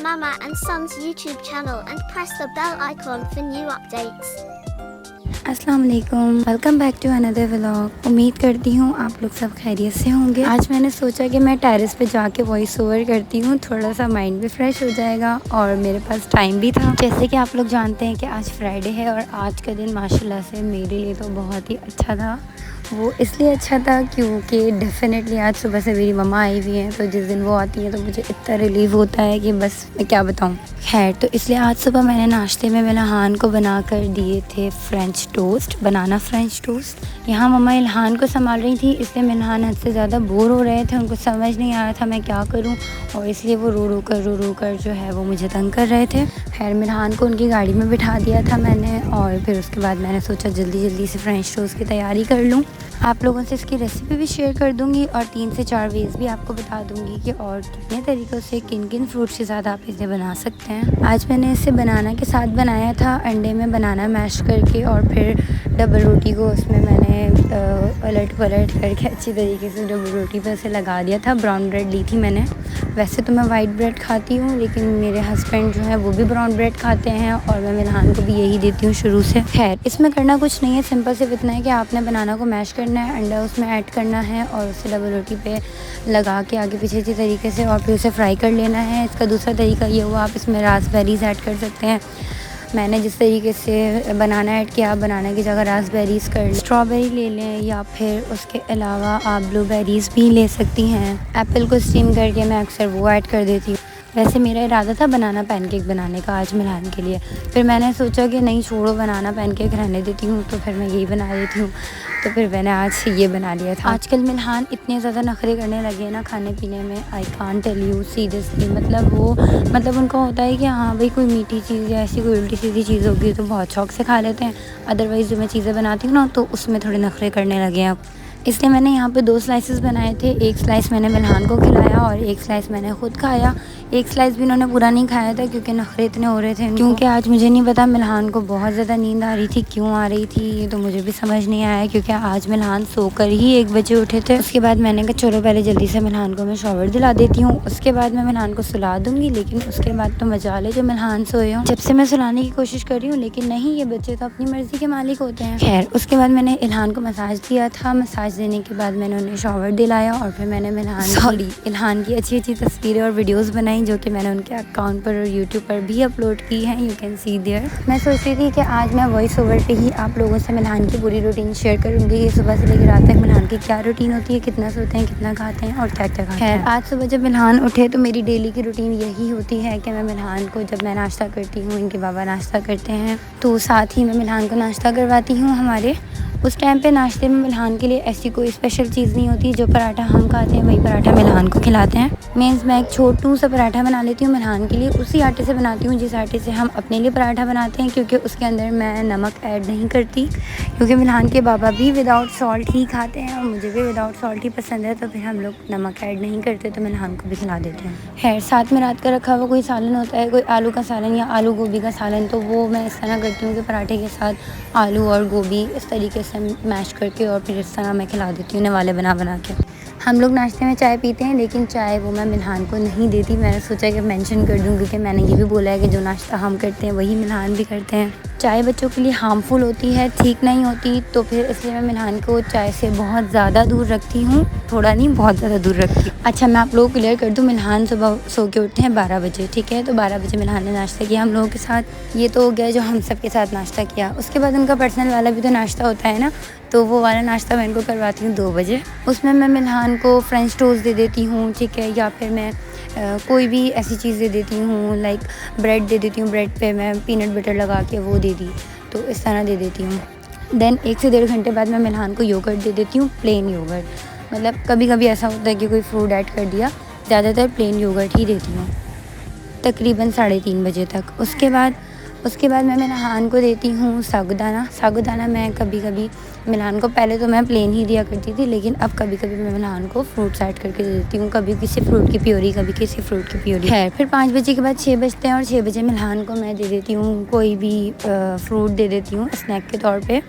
Mama and Son's YouTube channel and press the bell icon for new updates. अस्सलाम वालेकुम, welcome back to another vlog. उम्मीद करती हूँ आप लोग सब खैरियत से होंगे। आज मैंने सोचा कि मैं टेरेस पे जाके वॉइस ओवर करती हूँ, थोड़ा सा माइंड भी फ्रेश हो जाएगा और मेरे पास टाइम भी था। जैसे कि आप लोग जानते हैं कि आज फ्राइडे है और आज का दिन माशाल्लाह से मेरे लिए तो बहुत ही अच्छा था। वो इसलिए अच्छा था क्योंकि डेफ़िनेटली आज सुबह से मेरी मम्मा आई हुई हैं, तो जिस दिन वो आती हैं तो मुझे इतना रिलीफ होता है कि बस मैं क्या बताऊँ। खैर, तो इसलिए आज सुबह मैंने नाश्ते में इल्हान को बना कर दिए थे फ्रेंच टोस्ट, बनाना फ्रेंच टोस्ट। यहाँ मम्मा इल्हान को संभाल रही थी, इसलिए इल्हान हद से ज़्यादा बोर हो रहे थे, उनको समझ नहीं आ रहा था मैं क्या करूँ, और इसलिए वो रो रो कर जो है वो मुझे तंग कर रहे थे। खैर, इल्हान को उनकी गाड़ी में बिठा दिया था मैंने, और फिर उसके बाद मैंने सोचा जल्दी से फ्रेंच टोस्ट की तैयारी कर लूँ। आप लोगों से इसकी रेसिपी भी शेयर कर दूंगी और 3 से 4 वेज़ भी आपको बता दूंगी कि और कितने तरीक़ों से किन फ्रूट्स के साथ आप इसे बना सकते हैं। आज मैंने इसे बनाना के साथ बनाया था, अंडे में बनाना मैश करके, और फिर डबल रोटी को उसमें मैंने उलट पलट करके अच्छी तरीके से डबल रोटी पर उसे लगा दिया था। ब्राउन ब्रेड ली थी मैंने। वैसे तो मैं वाइट ब्रेड खाती हूँ, लेकिन मेरे हस्बैंड जो है वो भी ब्राउन ब्रेड खाते हैं और मैं इल्हान को भी यही देती हूँ शुरू से। खैर, इसमें करना कुछ नहीं है, सिंपल सिर्फ इतना है कि आपने बनाना को मैश करना है, अंडा उसमें ऐड करना है और उसे डबल रोटी पे लगा के आगे पीछे अच्छी तरीके से, और फिर उसे फ्राई कर लेना है। इसका दूसरा तरीका ये हुआ, आप इसमें रास्पबेरीज़ ऐड कर सकते हैं। मैंने जिस तरीके से बनाना ऐड किया, आप बनाना की जगह रास्पबेरीज़ कर लें, स्ट्रॉबेरी ले लें, या फिर उसके अलावा आप ब्लूबेरीज़ भी ले सकती हैं। एप्पल को स्टीम करके मैं अक्सर वो ऐड कर देती हूँ। वैसे मेरा इरादा था बनाना पैनकेक बनाने का आज इल्हान के लिए, फिर मैंने सोचा कि नहीं छोड़ो, बनाना पैनकेक रहने देती हूँ, तो फिर मैं यही बना देती हूँ। तो फिर मैंने आज ये बना लिया था। आजकल इल्हान इतने ज़्यादा नखरे करने लगे हैं ना खाने पीने में, I can't tell you seriously. मतलब उनको होता है कि हाँ भाई कोई मीठी चीज़ या ऐसी कोई उल्टी सीधी चीज़ होगी तो बहुत शौक से खा लेते हैं, अदरवाइज़ जो मैं चीज़ें बनाती हूँ ना तो उसमें थोड़े नखरे करने लगे हैं अब। इसलिए मैंने यहाँ पे 2 स्लाइसेस बनाए थे, एक स्लाइस मैंने इल्हान को खिलाया और एक स्लाइस मैंने खुद खाया। एक स्लाइस भी उन्होंने पूरा नहीं खाया था क्योंकि नखरे इतने हो रहे थे, क्योंकि आज मुझे नहीं पता इल्हान को बहुत ज़्यादा नींद आ रही थी, क्यों आ रही थी ये तो मुझे भी समझ नहीं आया, क्योंकि आज इल्हान सोकर ही 1 बजे उठे थे। उसके बाद मैंने कहा चलो पहले जल्दी से इल्हान को मैं शॉवर दिला देती हूँ, उसके बाद मैं इल्हान को सुला दूँगी। लेकिन उसके बाद तो मजा ले जब इल्हान सोए हो। जब से मैं सुलाने की कोशिश कर रही हूँ, लेकिन नहीं, ये बच्चे तो अपनी मर्ज़ी के मालिक होते हैं। खैर, उसके बाद मैंने इल्हान को मसाज दिया था, मसाज देने के बाद मैंने उन्हें शॉवर दिलाया, और फिर मैंने इल्हान की अच्छी तस्वीरें और वीडियोस बनाई जो कि मैंने उनके अकाउंट पर और यूट्यूब पर भी अपलोड की हैं, यू कैन सी देयर। मैं सोच रही थी कि आज मैं वॉइस ओवर पे ही आप लोगों से इल्हान की पूरी रूटीन शेयर करूँगी, ये सुबह से लेकर रात तक इल्हान की क्या रूटीन होती है, कितना सोते हैं, कितना खाते हैं और क्या खाते हैं। आज सुबह जब इल्हान उठे तो मेरी डेली की रूटीन यही होती है कि मैं इल्हान को, जब मैं नाश्ता करती हूँ, इनके बाबा नाश्ता करते हैं, तो साथ ही मैं इल्हान को नाश्ता करवाती हूँ हमारे। उस टाइम पे नाश्ते में इल्हान के लिए ऐसी कोई स्पेशल चीज़ नहीं होती, जो पराठा हम खाते हैं वही पराठा मैं इल्हान को खिलाते हैं। मीन्स मैं एक छोटू सा पराठा बना लेती हूँ इल्हान के लिए, उसी आटे से बनाती हूँ जिस आटे से हम अपने लिए पराठा बनाते हैं, क्योंकि उसके अंदर मैं नमक ऐड नहीं करती, क्योंकि इल्हान के बाबा भी विदाउट सॉल्ट ही खाते हैं और मुझे भी विदाउट सॉल्ट ही पसंद है, तो फिर हम लोग नमक ऐड नहीं करते, तो मैं इल्हान को भी खिला देते हैं। खैर, साथ में रात का रखा हुआ कोई सालन होता है, कोई आलू का सालन या आलू गोभी का सालन, तो वो मैं इस तरह करती हूँ कि पराठे के साथ आलू और गोभी इस तरीके से मैश करके और फिर इस तरह मैं खिला देती हूँ नवाले बना के। हम लोग नाश्ते में चाय पीते हैं, लेकिन चाय वो मैं इल्हान को नहीं देती। मैंने सोचा कि मेंशन कर दूँ, क्योंकि मैंने ये भी बोला है कि जो नाश्ता हम करते हैं वही इल्हान भी करते हैं। चाय बच्चों के लिए हार्मफुल होती है, ठीक नहीं होती, तो फिर इसलिए मैं इल्हान को चाय से बहुत ज़्यादा दूर रखती हूँ, थोड़ा नहीं बहुत ज़्यादा दूर रखती हूँ। अच्छा, मैं आप लोगों को क्लियर कर दूँ, इल्हान सुबह सो के उठते हैं 12 बजे, ठीक है, तो 12 बजे इल्हान ने नाश्ता किया हम लोगों के साथ। ये तो हो गया जो हम सब के साथ नाश्ता किया। उसके बाद उनका पर्सनल वाला भी तो नाश्ता होता है ना, तो वो वाला नाश्ता मैं इनको करवाती हूँ 2 बजे। उसमें मैं इल्हान को फ्रेंच टोस्ट दे देती हूँ, ठीक है, या फिर मैं कोई भी ऐसी चीज़ दे देती हूँ, लाइक ब्रेड दे देती हूँ, ब्रेड पे मैं पीनट बटर लगा के वो दे दी, तो इस तरह दे देती हूँ। देन 1 से 1.5 घंटे बाद मैं इल्हान को योगर्ट दे देती हूँ, प्लेन योगर्ट। मतलब कभी कभी ऐसा होता है कि कोई फ्रूट ऐड कर दिया, ज़्यादातर प्लेन योगर्ट ही देती हूँ तकरीबन 3:30 बजे तक। उसके बाद मैं इल्हान को देती हूँ साबूदाना। मैं कभी कभी मिल्हान को पहले तो मैं प्लेन ही दिया करती थी, लेकिन अब कभी कभी मैं मिल्हान को फ्रूट्स ऐड करके दे देती हूँ, कभी किसी फ्रूट की प्योरी, कभी किसी फ्रूट की प्योरी है। फिर 5 बजे के बाद 6 बजते हैं और 6 बजे मिल्हान को मैं दे देती हूँ कोई भी फ्रूट दे देती हूँ स्नैक के तौर पे।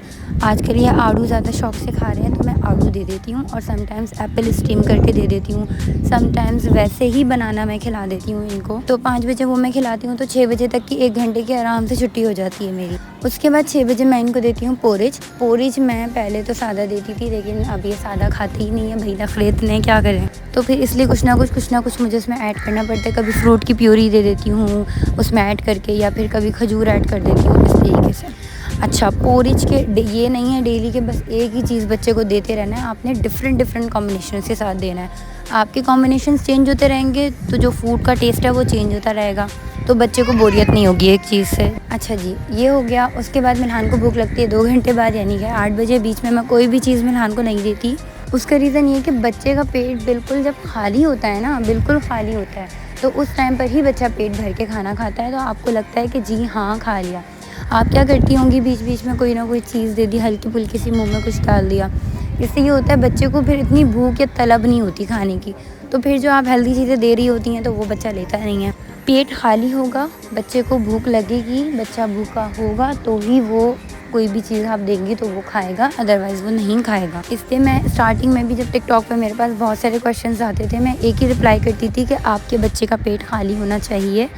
आजकल ये आड़ू ज़्यादा शौक से खा रहे हैं तो मैं आड़ू दे देती हूँ, और समटाइम्स एप्पल स्टीम करके दे देती हूँ, समटाइम्स वैसे ही बनाना मैं खिला देती हूँ इनको। तो 5 बजे वो मैं खिलाती हूँ, तो 6 बजे तक की 1 घंटे की आराम से छुट्टी हो जाती है मेरी। उसके बाद 6 बजे मैं इनको देती हूँ पोरिज मैं पहले तो सादा देती थी, लेकिन अब ये सादा खाते ही नहीं है, भैया नखरे इतने, क्या करें। तो फिर इसलिए कुछ ना कुछ मुझे उसमें ऐड करना पड़ता है। कभी फ्रूट की प्योरी दे देती हूँ उसमें ऐड करके, या फिर कभी खजूर ऐड कर देती हूँ, इस तरीके से। अच्छा, पोरिज के ये नहीं है डेली के बस एक ही चीज़ बच्चे को देते रहना है, आपने डिफरेंट कॉम्बिनेशन के साथ देना है। आपके कॉम्बिनेशन चेंज होते रहेंगे तो जो फूड का टेस्ट है वो चेंज होता रहेगा, तो बच्चे को बोरियत नहीं होगी एक चीज़ से। अच्छा जी, ये हो गया। उसके बाद मिल्हान को भूख लगती है 2 घंटे बाद, यानी कि 8 बजे। बीच में मैं कोई भी चीज़ मिल्हान को नहीं देती। उसका रीज़न ये है कि बच्चे का पेट बिल्कुल जब खाली होता है ना, बिल्कुल खाली होता है, तो उस टाइम पर ही बच्चा पेट भर के खाना खाता है, तो आपको लगता है कि जी हाँ खा लिया। आप क्या करती होंगी, बीच बीच में कोई ना कोई चीज़ दे दी, हल्की फुल्की सी मुँह में कुछ डाल दिया। इससे ये होता है बच्चे को फिर इतनी भूख या तलब नहीं होती खाने की, तो फिर जो आप हेल्दी चीज़ें दे रही होती हैं तो वो बच्चा लेता नहीं है। पेट खाली होगा, बच्चे को भूख लगेगी, बच्चा भूखा होगा तो ही वो कोई भी चीज़ आप देंगी तो वो खाएगा, अदरवाइज़ वो नहीं खाएगा। इसलिए मैं स्टार्टिंग में भी जब टिकटॉक पे मेरे पास बहुत सारे क्वेश्चंस आते थे, मैं एक ही रिप्लाई करती थी कि आपके बच्चे का पेट खाली होना चाहिए।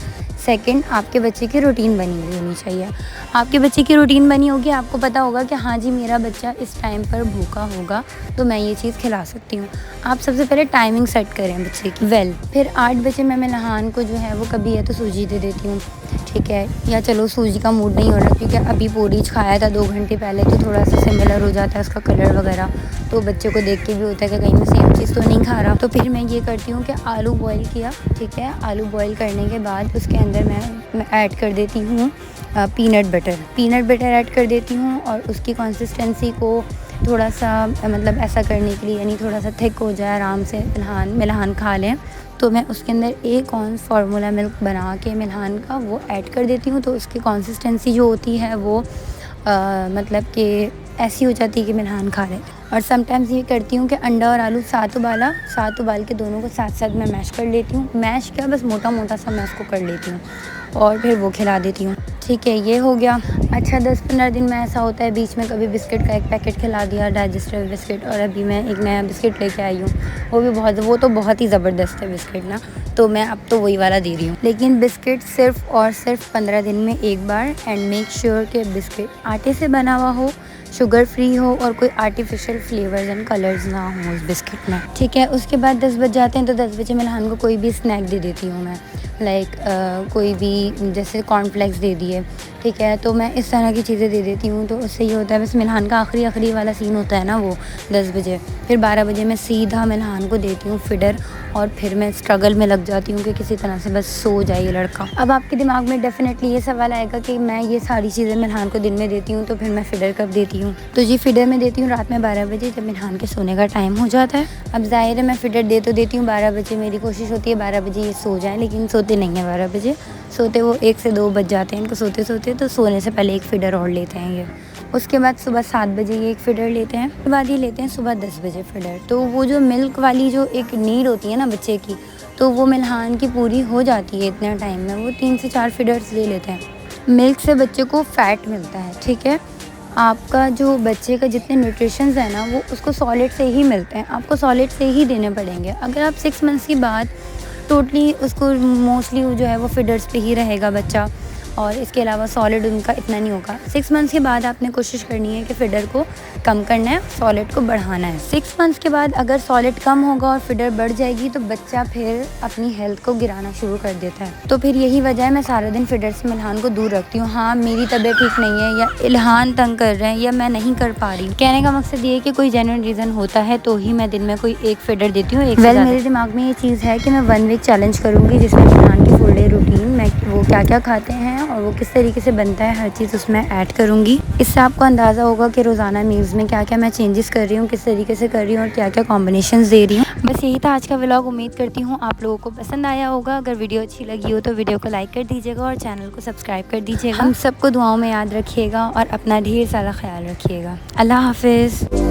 सेकंड, आपके बच्चे की रूटीन बनी हुई होनी चाहिए। आपके बच्चे की रूटीन बनी होगी, आपको पता होगा कि हाँ जी मेरा बच्चा इस टाइम पर भूखा होगा तो मैं ये चीज़ खिला सकती हूँ। आप सबसे पहले टाइमिंग सेट करें बच्चे की। फिर 8 बजे मैं मिल्हान को जो है वो कभी या तो सूजी दे देती हूँ, ठीक है, या चलो सूजी का मूड नहीं हो रहा क्योंकि अभी पोरीज खाया था 2 घंटे पहले, तो थोड़ा सा सिमिलर हो जाता है उसका कलर वगैरह, तो बच्चे को देख के भी होता है कि कहीं मैं सेम चीज़ तो नहीं खा रहा। तो फिर मैं ये करती हूँ कि आलू बॉईल किया, ठीक है, आलू बॉईल करने के बाद उसके अंदर मैं ऐड कर देती हूँ पीनट बटर ऐड कर देती हूँ, और उसकी कंसिस्टेंसी को थोड़ा सा मतलब ऐसा करने के लिए, यानी थोड़ा सा थिक हो जाए, आराम से मिल्हान खा लें, तो मैं उसके अंदर एक ऑन फार्मूला मिल्क बना के मिल्हान का वो ऐड कर देती हूँ। तो उसकी कंसिस्टेंसी जो होती है वो मतलब कि ऐसी हो जाती है कि मिल्हान खा लें। और समटाइम्स ये करती हूँ कि अंडा और आलू साथ उबाल के दोनों को साथ साथ मैं मैश कर लेती हूँ। मैश क्या, बस मोटा मोटा सा मैं उसको कर लेती हूँ और फिर वो खिला देती हूँ, ठीक है, ये हो गया। अच्छा, 10-15 दिन में ऐसा होता है, बीच में कभी बिस्किट का एक पैकेट खिला दिया, डाइजेस्टिव बिस्किट, और अभी मैं एक नया बिस्किट लेके आई हूँ, वो तो बहुत ही ज़बरदस्त है बिस्किट ना, तो मैं अब तो वही वाला दे रही हूँ। लेकिन बिस्किट सिर्फ और सिर्फ 15 दिन में एक बार, एंड मेक श्योर कि बिस्किट आटे से बना हुआ हो, शुगर फ्री हो, और कोई आर्टिफिशियल फ्लेवर्स एंड कलर्स ना हो उस बिस्किट में, ठीक है। उसके बाद 10 बज जाते हैं, तो 10 बजे मिल्हान को कोई भी स्नैक दे देती हूँ मैं, लाइक कोई भी, जैसे कॉर्नफ्लेक्स दे दिए, ठीक है, तो मैं इस तरह की चीज़ें दे देती हूँ। तो उससे ये होता है, बस मिल्हान का आखिरी वाला सीन होता है ना वो 10 बजे। फिर 12 बजे मैं सीधा मिल्हान को देती हूँ फिडर, और फिर मैं स्ट्रगल में लग जाती हूँ कि किसी तरह से बस सो जाए ये लड़का। अब आपके दिमाग में डेफिनेटली ये सवाल आएगा कि मैं ये सारी चीज़ें मिल्हान को दिन में देती हूँ, तो फिर मैं फिडर कब देती हूँ? तो जी, फिडर में देती हूँ रात में 12 बजे, जब मिल्हान के सोने का टाइम हो जाता है। अब ज़ाहिर है मैं फिडर दे तो देती हूँ 12 बजे, मेरी कोशिश होती है 12 बजे ये सो जाए, लेकिन सोते नहीं है 12 बजे, सोते वो 1 से 2 बज जाते हैं इनको सोते, तो सोने से पहले एक फिडर और लेते हैं ये। उसके बाद सुबह 7 बजे ये एक फ़िडर लेते हैं, उसके बाद ये लेते हैं सुबह 10 बजे फ़िडर। तो वो जो मिल्क वाली जो एक नीड होती है ना बच्चे की, तो वो मिल्हान की पूरी हो जाती है इतने टाइम में, वो 3 से 4 फ़िडर्स ले लेते हैं। मिल्क से बच्चे को फ़ैट मिलता है, ठीक है। आपका जो बच्चे का जितने न्यूट्रिशंस है ना, वो उसको सॉलिड से ही मिलते हैं, आपको सॉलिड से ही देने पड़ेंगे। अगर आप 6 मंथ्स की बाद टोटली उसको मोस्टली जो है वो फ़िडर्स पे ही रहेगा बच्चा, और इसके अलावा सॉलिड उनका इतना नहीं होगा। 6 मंथ्स के बाद आपने कोशिश करनी है कि फ़िडर को कम करना है, सॉलिड को बढ़ाना है। 6 मंथ्स के बाद अगर सॉलिड कम होगा और फ़िडर बढ़ जाएगी तो बच्चा फिर अपनी हेल्थ को गिराना शुरू कर देता है। तो फिर यही वजह है मैं सारा दिन फ़िडर से मिल्हान को दूर रखती हूँ। हाँ, मेरी तबीयत ठीक नहीं है, या इल्हान तंग कर रहे हैं, या मैं नहीं कर पा रही, कहने का मकसद ये है कि कोई जेन्युइन रीज़न होता है तो ही मैं दिन में कोई एक फ़िडर देती हूँ। मेरे दिमाग में ये चीज़ है कि मैं 1 वीक चैलेंज करूँगी, जिसमें मिल्हान की फुल डे रूटीन, मैं वो क्या क्या खाते हैं और वो किस तरीके से बनता है, हर चीज़ उसमें ऐड करूँगी। इससे आपको अंदाज़ा होगा कि रोज़ाना मील्स में क्या क्या मैं चेंजेस कर रही हूँ, किस तरीके से कर रही हूँ और क्या क्या कॉम्बिनेशंस दे रही हूँ। बस यही था आज का व्लॉग। उम्मीद करती हूँ आप लोगों को पसंद आया होगा। अगर वीडियो अच्छी लगी हो तो वीडियो को लाइक कर दीजिएगा और चैनल को सब्सक्राइब कर दीजिएगा। हम सबको दुआओं में याद रखिएगा और अपना ढेर सारा ख्याल रखिएगा। अल्लाह हाफिज़।